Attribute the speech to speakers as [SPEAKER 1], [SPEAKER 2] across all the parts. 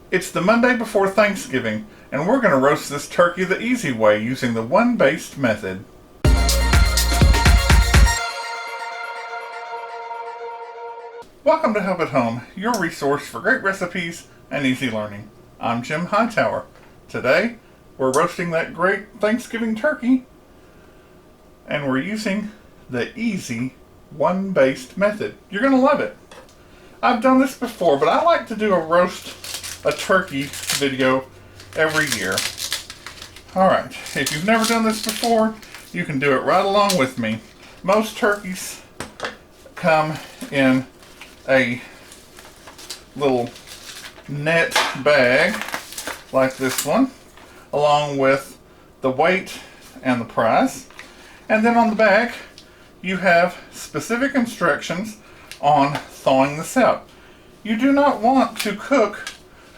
[SPEAKER 1] It's the Monday before Thanksgiving, and we're going to roast this turkey the easy way using the one baste method. Welcome to Help at Home, your resource for great recipes and easy learning. I'm Jim Hightower. Today, we're roasting that great Thanksgiving turkey, and we're using the easy one baste method. You're going to love it. I've done this before, but I like to do a turkey video every year. Alright, if you've never done this before, you can do it right along with me. Most turkeys come in a little net bag like this one, along with the weight and the price. And then on the back, you have specific instructions on thawing this out. You do not want to cook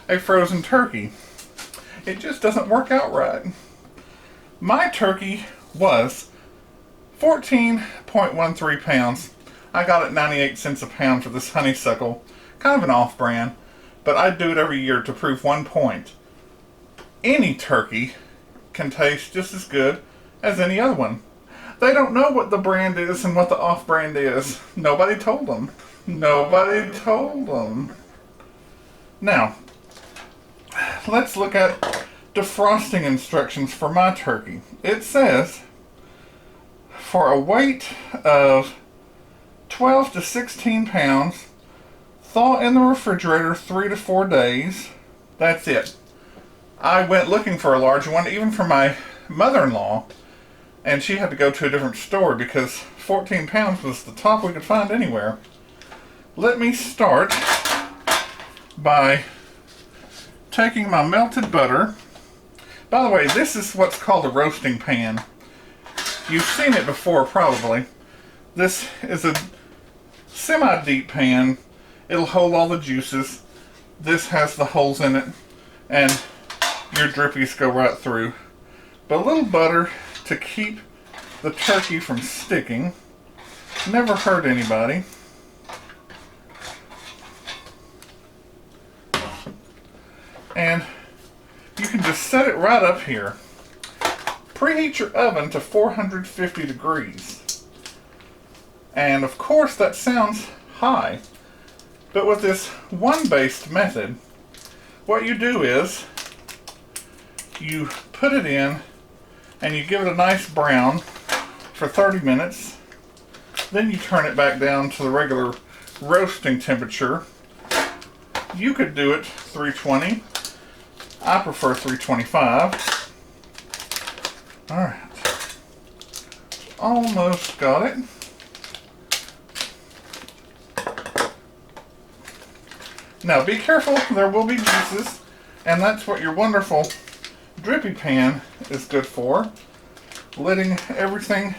[SPEAKER 1] a frozen turkey. It just doesn't work out right. My turkey was 14.13 pounds. I got it 98 cents a pound for this honeysuckle. Kind of an off-brand, but I do it every year to prove one point. Any turkey can taste just as good as any other one. They don't know what the brand is and what the off-brand is. Nobody told them. Nobody told them. Now, let's look at defrosting instructions for my turkey. It says, for a weight of 12 to 16 pounds, thaw in the refrigerator 3 to 4 days. That's it. I went looking for a larger one, even for my mother-in-law, and she had to go to a different store because 14 pounds was the top we could find anywhere. Let me start by taking my melted butter. By the way, this is what's called a roasting pan. You've seen it before probably. This is a semi-deep pan. It'll hold all the juices. This has the holes in it, and your drippies go right through. But a little butter to keep the turkey from sticking. Never hurt anybody. And you can just set it right up here. Preheat your oven to 450 degrees. And of course that sounds high, but with this one baste method, what you do is you put it in and you give it a nice brown for 30 minutes. Then you turn it back down to the regular roasting temperature. You could do it 320. I prefer 325. Alright. Almost got it. Now be careful, there will be juices, and that's what your wonderful drippy pan is good for. Letting everything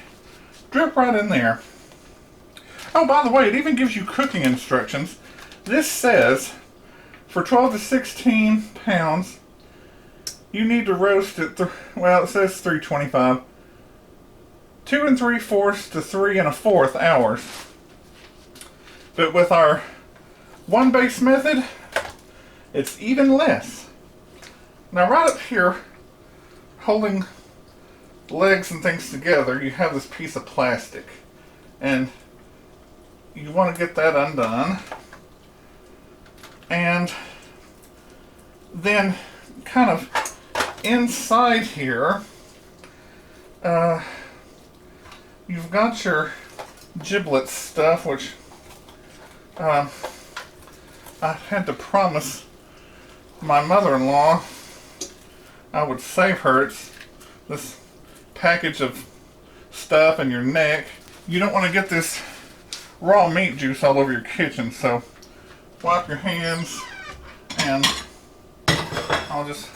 [SPEAKER 1] drip right in there. Oh, by the way, it even gives you cooking instructions. This says for 12 to 16 pounds, you need to roast it, well, it says 325, 2 3/4 to 3 1/4 hours. But with our one baste method, it's even less. Now right up here, holding legs and things together, you have this piece of plastic. And you want to get that undone. And then kind of inside here, you've got your giblets stuff, which I had to promise my mother-in-law I would save her. It's this package of stuff in your neck. You don't want to get this raw meat juice all over your kitchen, so wipe your hands, and I'll just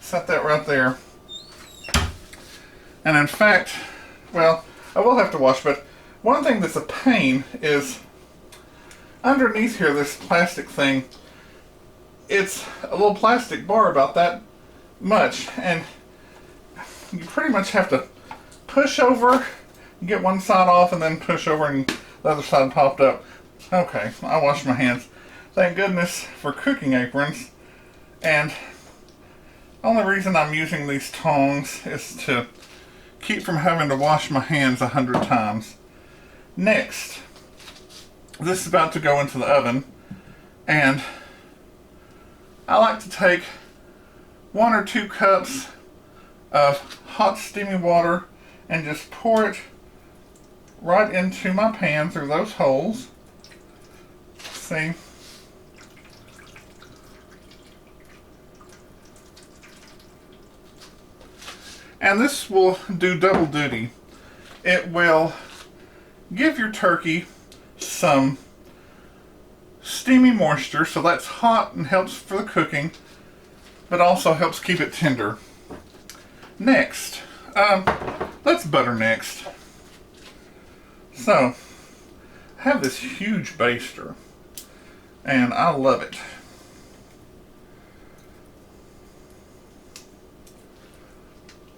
[SPEAKER 1] set that right there. And in fact, well, I will have to wash, but one thing that's a pain is underneath here, this plastic thing, it's a little plastic bar about that much, and you pretty much have to push over, get one side off, and then push over and the other side popped up. Okay, I washed my hands. Thank goodness for cooking aprons. And only reason I'm using these tongs is to keep from having to wash my hands 100 times. Next, this is about to go into the oven, and I like to take 1 or 2 cups of hot steamy water and just pour it right into my pan through those holes. See? And this will do double duty. It will give your turkey some steamy moisture, so that's hot and helps for the cooking, but also helps keep it tender. Next, let's butter next. So, I have this huge baster, and I love it.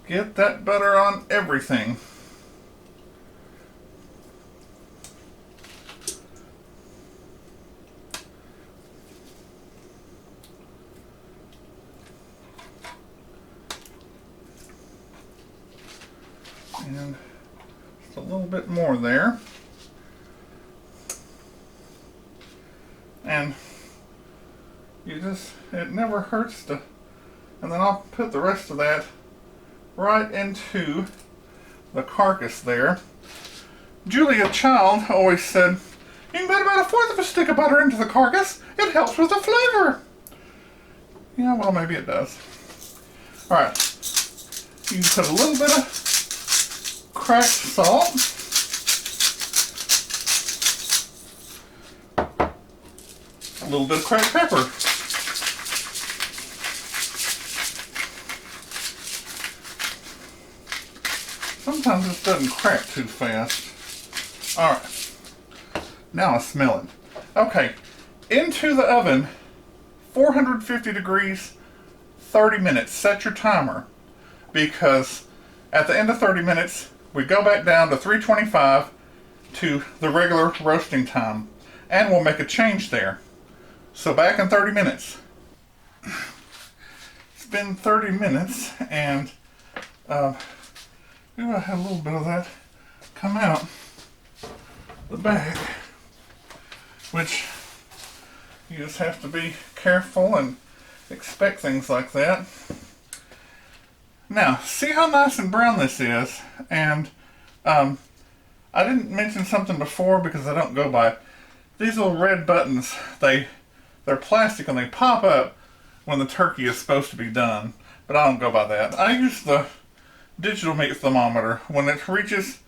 [SPEAKER 1] Get that butter on everything. And just a little bit more there. And it never hurts to, and then I'll put the rest of that right into the carcass there. Julia Child always said, you can put about 1/4 of a stick of butter into the carcass. It helps with the flavor. Yeah, well, maybe it does. Alright, you can put a little bit of cracked salt. A little bit of cracked pepper. Sometimes this doesn't crack too fast. Alright. Now I smell it. Okay. Into the oven, 450 degrees, 30 minutes. Set your timer. Because at the end of 30 minutes, we go back down to 325 to the regular roasting time. And we'll make a change there. So back in 30 minutes. It's been 30 minutes and maybe I had a little bit of that come out the back, which you just have to be careful and expect things like that. Now, see how nice and brown this is, and I didn't mention something before because I don't go by it. These little red buttons, they're plastic and they pop up when the turkey is supposed to be done, but I don't go by that. I use the digital meat thermometer. When it reaches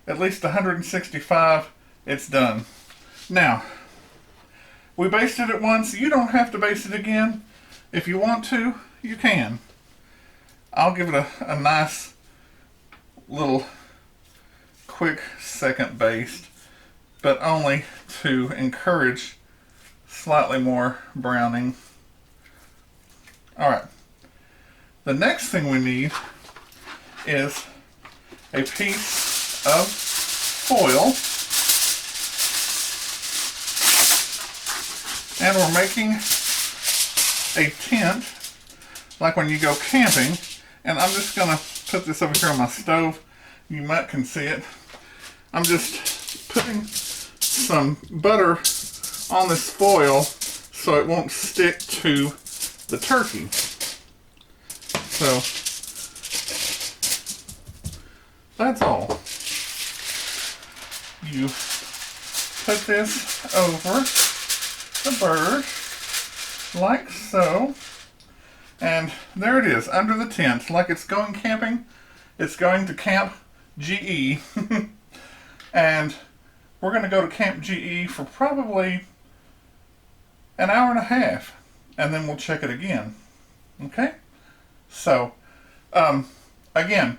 [SPEAKER 1] at least 165, it's done. Now, we basted it once. You don't have to baste it again. If you want to, you can. I'll give it a nice little quick second baste, but only to encourage slightly more browning. Alright. The next thing we need is a piece of foil, and we're making a tent like when you go camping. And I'm just gonna put this over here on my stove. You might can see it. I'm just putting some butter on this foil so it won't stick to the turkey. So that's all. You put this over the bird like so, and there it is under the tent, like it's going camping. It's going to Camp GE and we're going to go to Camp GE for probably an hour and a half, and then we'll check it again. Okay? So, again,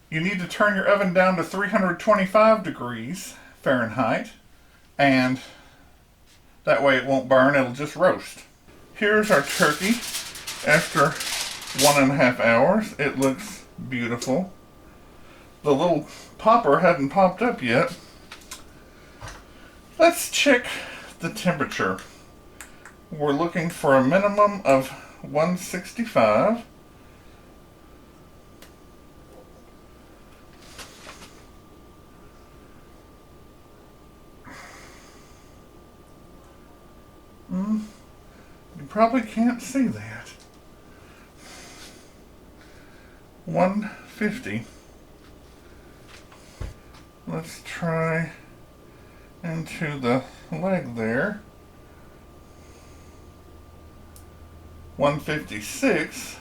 [SPEAKER 1] you need to turn your oven down to 325 degrees Fahrenheit, and that way it won't burn, it'll just roast. Here's our turkey after 1.5 hours. It looks beautiful. The little popper hadn't popped up yet. Let's check the temperature. We're looking for a minimum of 165. You probably can't see that. 150. Let's try into the leg there. 156.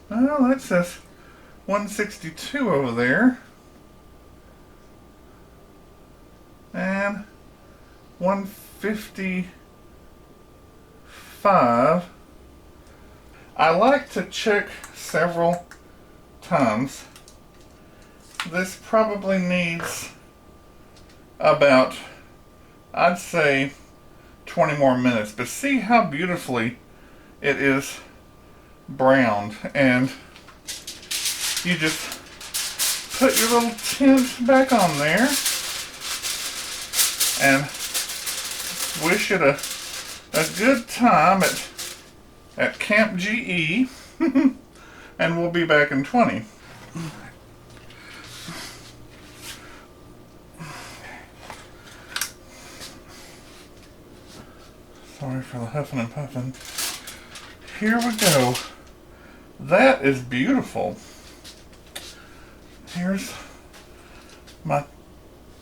[SPEAKER 1] Well, that says 162 over there. And 155. I like to check several times. This probably needs about, I'd say, 20 more minutes. But see how beautifully it is browned. And you just put your little tint back on there and wish it a good time at Camp GE. And we'll be back in 20. Sorry for the huffing and puffing. Here we go. That is beautiful. Here's my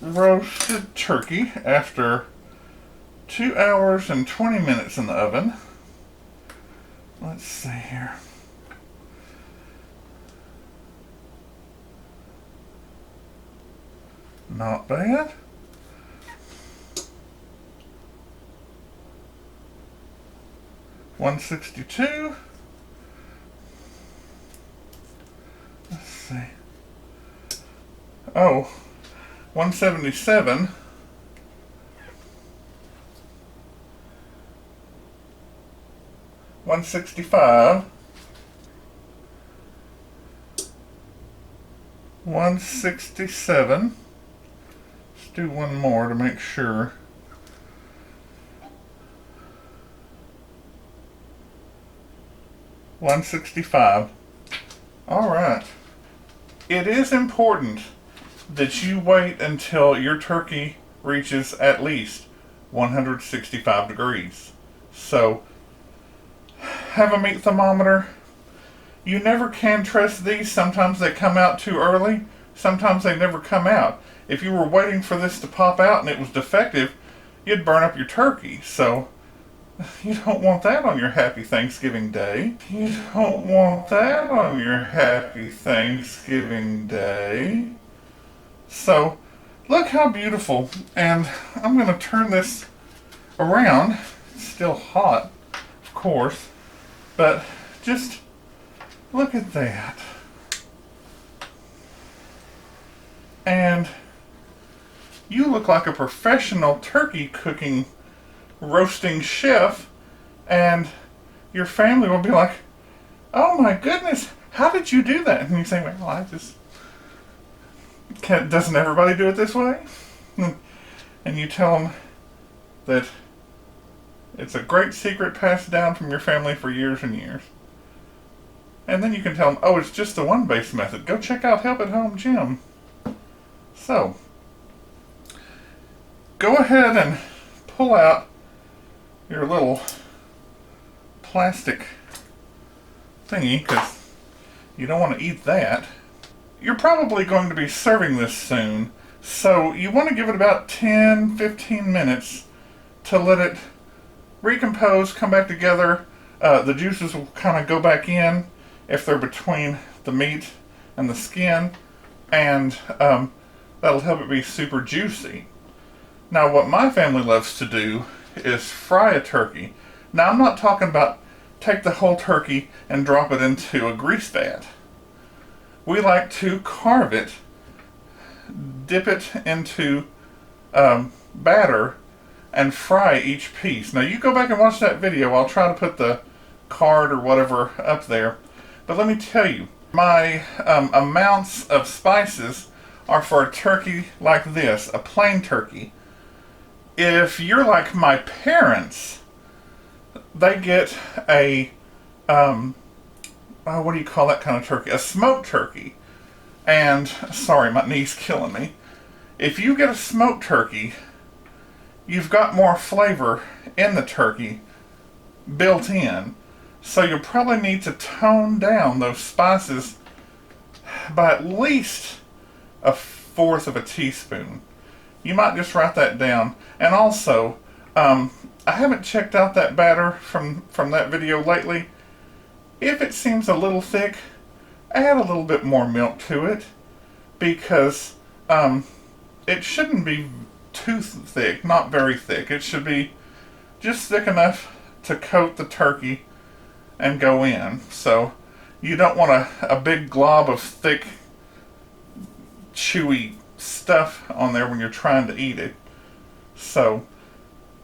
[SPEAKER 1] roasted turkey after 2 hours and 20 minutes in the oven. Let's see here. Not bad. $162. Let's see. Oh, 177. $165. 167. Let's do one more to make sure. $165. All right. It is important that you wait until your turkey reaches at least 165 degrees. So, have a meat thermometer. You never can trust these. Sometimes they come out too early. Sometimes they never come out. If you were waiting for this to pop out and it was defective, you'd burn up your turkey. So, you don't want that on your happy Thanksgiving Day. You don't want that on your happy Thanksgiving Day. So, look how beautiful. And I'm going to turn this around. It's still hot, of course. But just look at that. And you look like a professional turkey cooking roasting chef, and your family will be like, oh my goodness, how did you do that? And you say, well, I just doesn't everybody do it this way? And you tell them that it's a great secret passed down from your family for years and years. And then you can tell them, oh, it's just the one base method. Go check out Help at Home Jim. So, go ahead and pull out your little plastic thingy, because you don't want to eat that. You're probably going to be serving this soon, so you want to give it about 10-15 minutes to let it recompose, come back together. The juices will kind of go back in if they're between the meat and the skin, and that'll help it be super juicy. Now, what my family loves to do is fry a turkey. Now, I'm not talking about take the whole turkey and drop it into a grease vat. We like to carve it, dip it into batter, and fry each piece. Now, you go back and watch that video. I'll try to put the card or whatever up there. But let me tell you, My amounts of spices are for a turkey like this, a plain turkey. If you're like my parents, they get a, what do you call that kind of turkey? A smoked turkey. And, sorry, my knee's killing me. If you get a smoked turkey, you've got more flavor in the turkey built in. So you'll probably need to tone down those spices by at least a fourth of a teaspoon. You might just write that down. And also, I haven't checked out that batter from that video lately. If it seems a little thick, add a little bit more milk to it, because it shouldn't be too thick, not very thick. It should be just thick enough to coat the turkey and go in. So you don't want a big glob of thick, chewy stuff on there when you're trying to eat it. So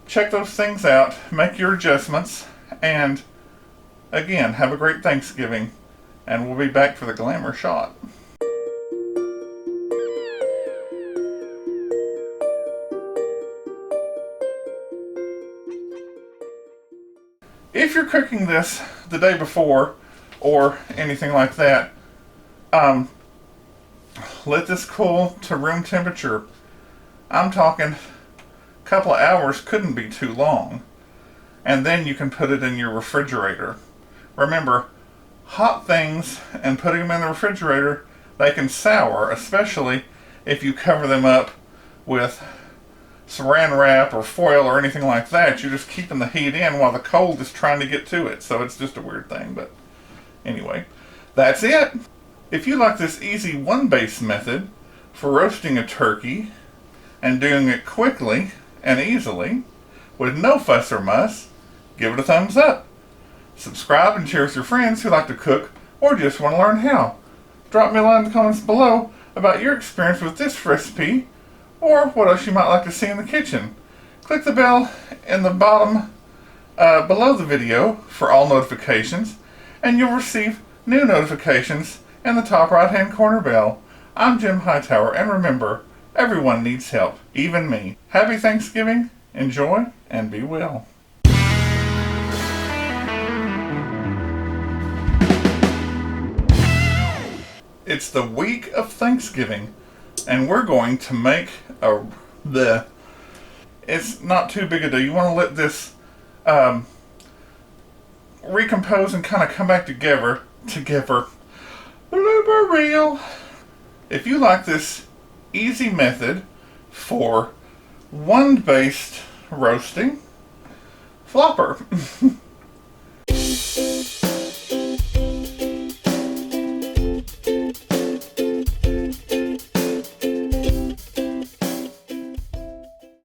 [SPEAKER 1] check those things out, make your adjustments, and again, have a great Thanksgiving, and we'll be back for the glamour shot. If you're cooking this the day before or anything like that, let this cool to room temperature. I'm talking a couple of hours, couldn't be too long. And then you can put it in your refrigerator. Remember, hot things and putting them in the refrigerator, they can sour, especially if you cover them up with saran wrap or foil or anything like that. You're just keeping the heat in while the cold is trying to get to it. So it's just a weird thing. But anyway, that's it. If you like this easy one baste method for roasting a turkey and doing it quickly and easily with no fuss or muss, give it a thumbs up. Subscribe and share with your friends who like to cook or just want to learn how. Drop me a line in the comments below about your experience with this recipe, or what else you might like to see in the kitchen. Click the bell in the bottom below the video for all notifications, and you'll receive new notifications in the top right hand corner bell. I'm Jim Hightower, and remember, everyone needs help, even me. Happy Thanksgiving, enjoy, and be well. It's the week of Thanksgiving, and we're going to make it's not too big a deal. You want to let this recompose and kind of come back together. Blooper reel. If you like this easy method for one baste roasting, flopper.